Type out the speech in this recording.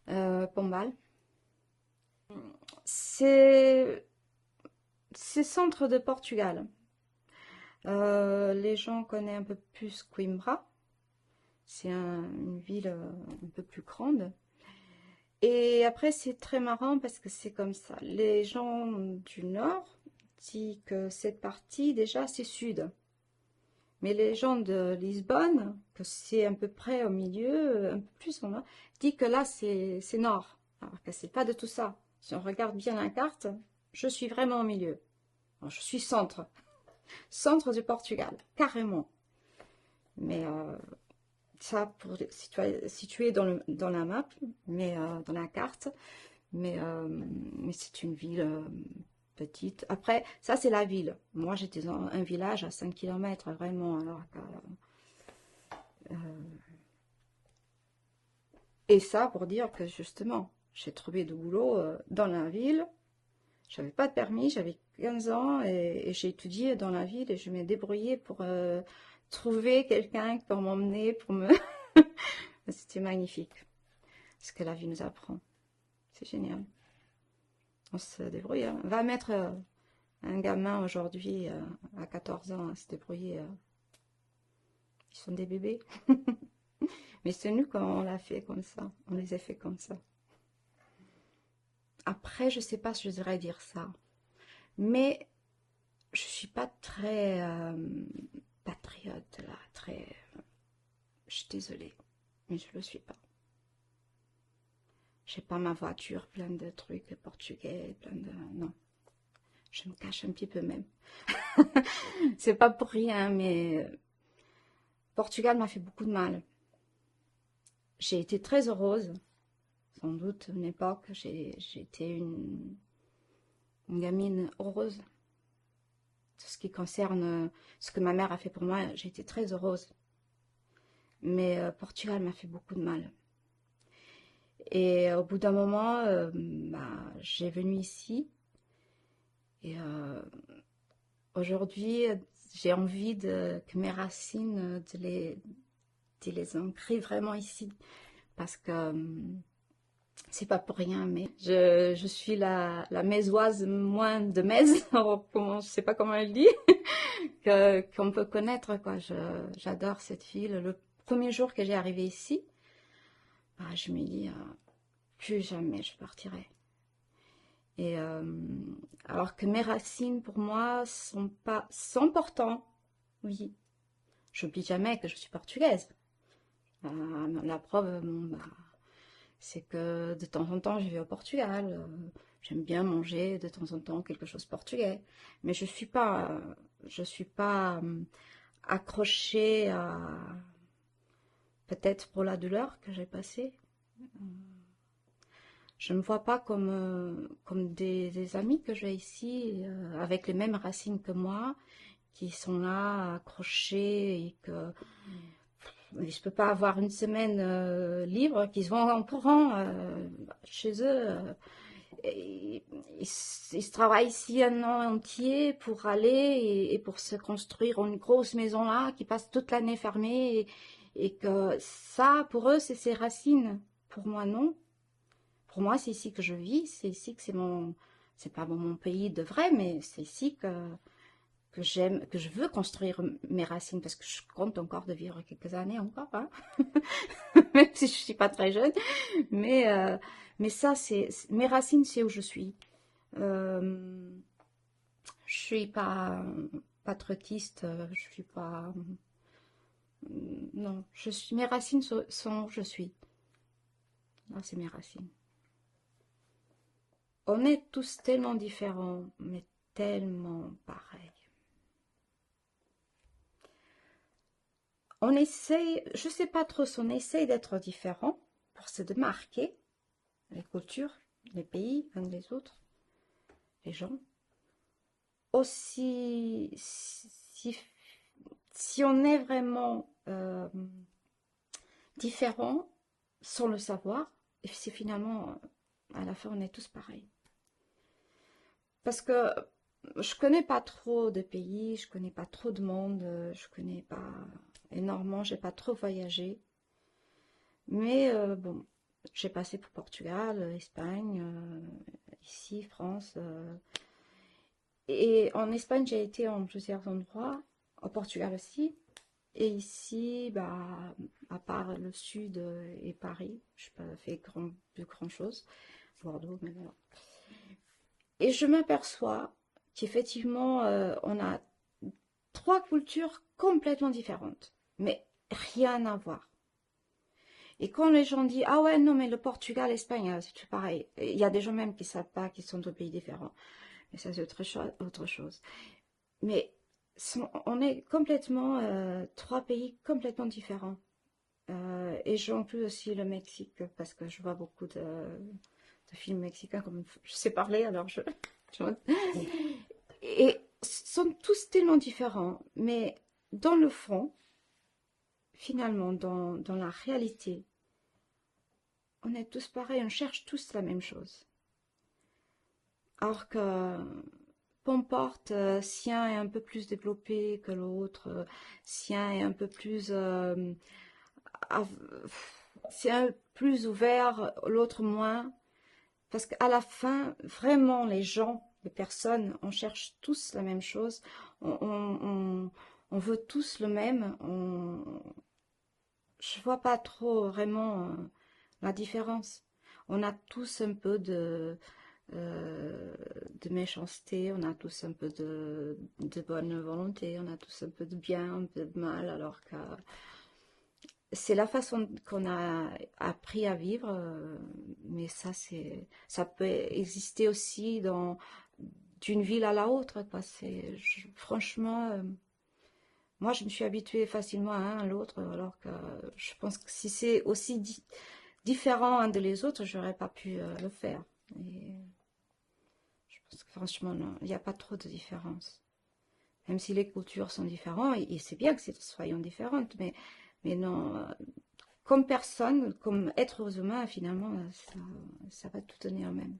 Pombal. C'est centre de Portugal. Les gens connaissent un peu plus Coimbra. C'est une ville un peu plus grande. Et après, c'est très marrant parce que c'est comme ça. Les gens du nord disent que cette partie, déjà, c'est sud. Mais les gens de Lisbonne, que c'est à peu près au milieu, un peu plus au nord, disent que là, c'est nord. Alors que c'est pas de tout ça. Si on regarde bien la carte, je suis vraiment au milieu. Alors, je suis centre. Centre du Portugal, carrément. Mais ça, pour situer dans la map, mais dans la carte. Mais c'est une ville petite. Après, ça, c'est la ville. Moi, j'étais dans un village à 5 km, vraiment. Et ça, pour dire que justement, j'ai trouvé du boulot dans la ville. J'avais pas de permis, j'avais 15 ans et j'ai étudié dans la ville et je m'ai débrouillée pour trouver quelqu'un pour m'emmener, pour me... C'était magnifique, ce que la vie nous apprend. C'est génial. On se débrouille, hein. Va mettre un gamin aujourd'hui à 14 ans à se débrouiller. Ils sont des bébés. Mais c'est nous quand on l'a fait comme ça. On les a fait comme ça. Après, je sais pas si je devrais dire ça. Mais je suis pas très patriote là. Très... Je suis désolée. Mais je le suis pas. J'ai pas ma voiture plein de trucs portugais. Plein de... Non. Je me cache un petit peu même. C'est pas pour rien, mais Portugal m'a fait beaucoup de mal. J'ai été très heureuse. Sans doute, à une époque, j'ai été une gamine heureuse. Tout ce qui concerne ce que ma mère a fait pour moi, j'ai été très heureuse. Mais Portugal m'a fait beaucoup de mal. Et au bout d'un moment, j'ai venu ici. Et aujourd'hui, j'ai envie que mes racines, de les ancrer vraiment ici. Parce que c'est pas pour rien, mais je suis la mésoise moins de Metz, je sais pas comment elle dit, qu'on peut connaître, quoi. J'adore cette ville. Le premier jour que j'ai arrivé ici, je me dis, plus jamais je partirai. Et alors que mes racines, pour moi, sont pas, sont importantes, oui. J'oublie jamais que je suis portugaise. La preuve, c'est que de temps en temps, je vais au Portugal. J'aime bien manger de temps en temps quelque chose portugais. Mais je suis pas accrochée à, peut-être pour la douleur que j'ai passée. Je ne me vois pas comme des amis que j'ai ici, avec les mêmes racines que moi, qui sont là, accrochés, et que je peux pas avoir une semaine libre, qui se vont en courant chez eux. Ils se travaillent ici un an entier pour aller et pour se construire une grosse maison là, qui passe toute l'année fermée, et que ça, pour eux, c'est ses racines. Pour moi, non. Pour moi, c'est ici que je vis, c'est ici que c'est pas mon pays de vrai, mais c'est ici que j'aime, que je veux construire mes racines, parce que je compte encore de vivre quelques années encore, hein. Même si je suis pas très jeune, mais, euh, mais ça, mes racines, c'est où je suis. Euh, je suis pas patriotiste, je suis pas, non, mes racines sont où je suis. Là, c'est mes racines. On est tous tellement différents, mais tellement pareils. On essaye, je sais pas trop si on essaye d'être différent pour se démarquer, les cultures, les pays, uns des autres, les gens. Aussi, si on est vraiment différent sans le savoir, et c'est finalement, à la fin, on est tous pareils. Parce que je connais pas trop de pays, je connais pas trop de monde, je connais pas énormément, j'ai pas trop voyagé. Mais bon, j'ai passé pour Portugal, Espagne, ici, France. Et en Espagne, j'ai été en plusieurs endroits, au Portugal aussi. Et ici, bah, à part le sud et Paris, je n'ai pas fait de grand chose. Bordeaux, mais voilà. Et je m'aperçois qu'effectivement, on a trois cultures complètement différentes, mais rien à voir. Et quand les gens disent, ah ouais, non, mais le Portugal, l'Espagne, c'est tout pareil. Il y a des gens même qui ne savent pas qu'ils sont deux pays différents. Mais ça, c'est autre chose. Mais on est complètement, trois pays complètement différents. Et j'inclus aussi le Mexique, parce que je vois beaucoup de films mexicains, comme je sais parler, alors et sont tous tellement différents, mais dans le fond, finalement, dans la réalité, on est tous pareils, on cherche tous la même chose. Alors que, peu importe, sien est un peu plus développé que l'autre, sien est un peu plus, sien plus ouvert, l'autre moins. Parce qu'à la fin, vraiment, les gens, les personnes, on cherche tous la même chose. On veut tous le même. Je vois pas trop vraiment la différence. On a tous un peu de méchanceté, on a tous un peu de bonne volonté, on a tous un peu de bien, un peu de mal, alors que c'est la façon qu'on a appris à vivre, mais ça peut exister aussi d'une ville à la autre, quoi. Franchement, moi, je me suis habituée facilement à un à l'autre, alors que je pense que si c'est aussi différent un de les autres, j'aurais pas pu le faire. Et je pense que franchement, non, il n'y a pas trop de différence. Même si les cultures sont différentes, et c'est bien que soyons différentes, mais non, comme personne, comme êtres humains, finalement, ça va tout donner en même.